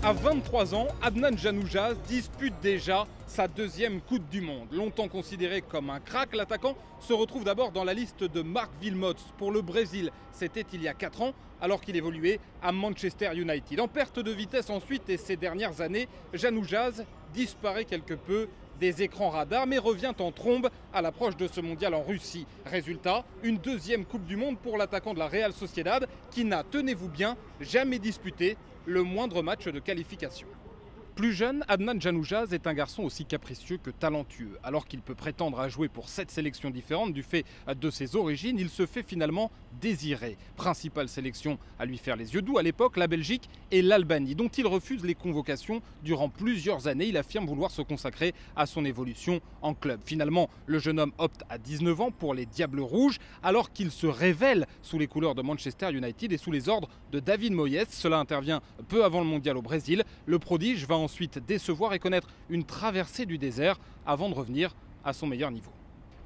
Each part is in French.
À 23 ans, Adnan Januzaj dispute déjà sa deuxième Coupe du Monde. Longtemps considéré comme un crack, l'attaquant se retrouve d'abord dans la liste de Marc Wilmots pour le Brésil. C'était il y a 4 ans, alors qu'il évoluait à Manchester United. En perte de vitesse ensuite et ces dernières années, Januzaj disparaît quelque peu des écrans radars, mais revient en trombe à l'approche de ce mondial en Russie. Résultat, une deuxième Coupe du Monde pour l'attaquant de la Real Sociedad qui n'a, tenez-vous bien, jamais disputé le moindre match de qualification. Plus jeune, Adnan Januzaj est un garçon aussi capricieux que talentueux. Alors qu'il peut prétendre à jouer pour 7 sélections différentes du fait de ses origines, il se fait finalement désirer. Principale sélection à lui faire les yeux doux à l'époque, la Belgique et l'Albanie, dont il refuse les convocations durant plusieurs années. Il affirme vouloir se consacrer à son évolution en club. Finalement, le jeune homme opte à 19 ans pour les Diables Rouges, alors qu'il se révèle sous les couleurs de Manchester United et sous les ordres de David Moyes. Cela intervient peu avant le mondial au Brésil. Le prodige va ensuite décevoir et connaître une traversée du désert avant de revenir à son meilleur niveau.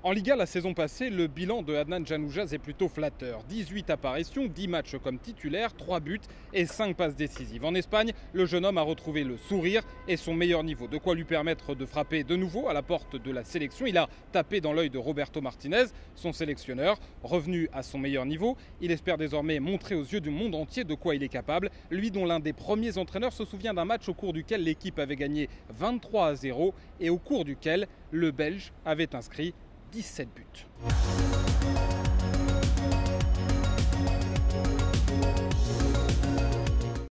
En Liga, la saison passée, le bilan de Adnan Januzaj est plutôt flatteur. 18 apparitions, 10 matchs comme titulaire, 3 buts et 5 passes décisives. En Espagne, le jeune homme a retrouvé le sourire et son meilleur niveau. De quoi lui permettre de frapper de nouveau à la porte de la sélection. Il a tapé dans l'œil de Roberto Martinez, son sélectionneur. Revenu à son meilleur niveau, il espère désormais montrer aux yeux du monde entier de quoi il est capable. Lui dont l'un des premiers entraîneurs se souvient d'un match au cours duquel l'équipe avait gagné 23-0 et au cours duquel le Belge avait inscrit 17 buts.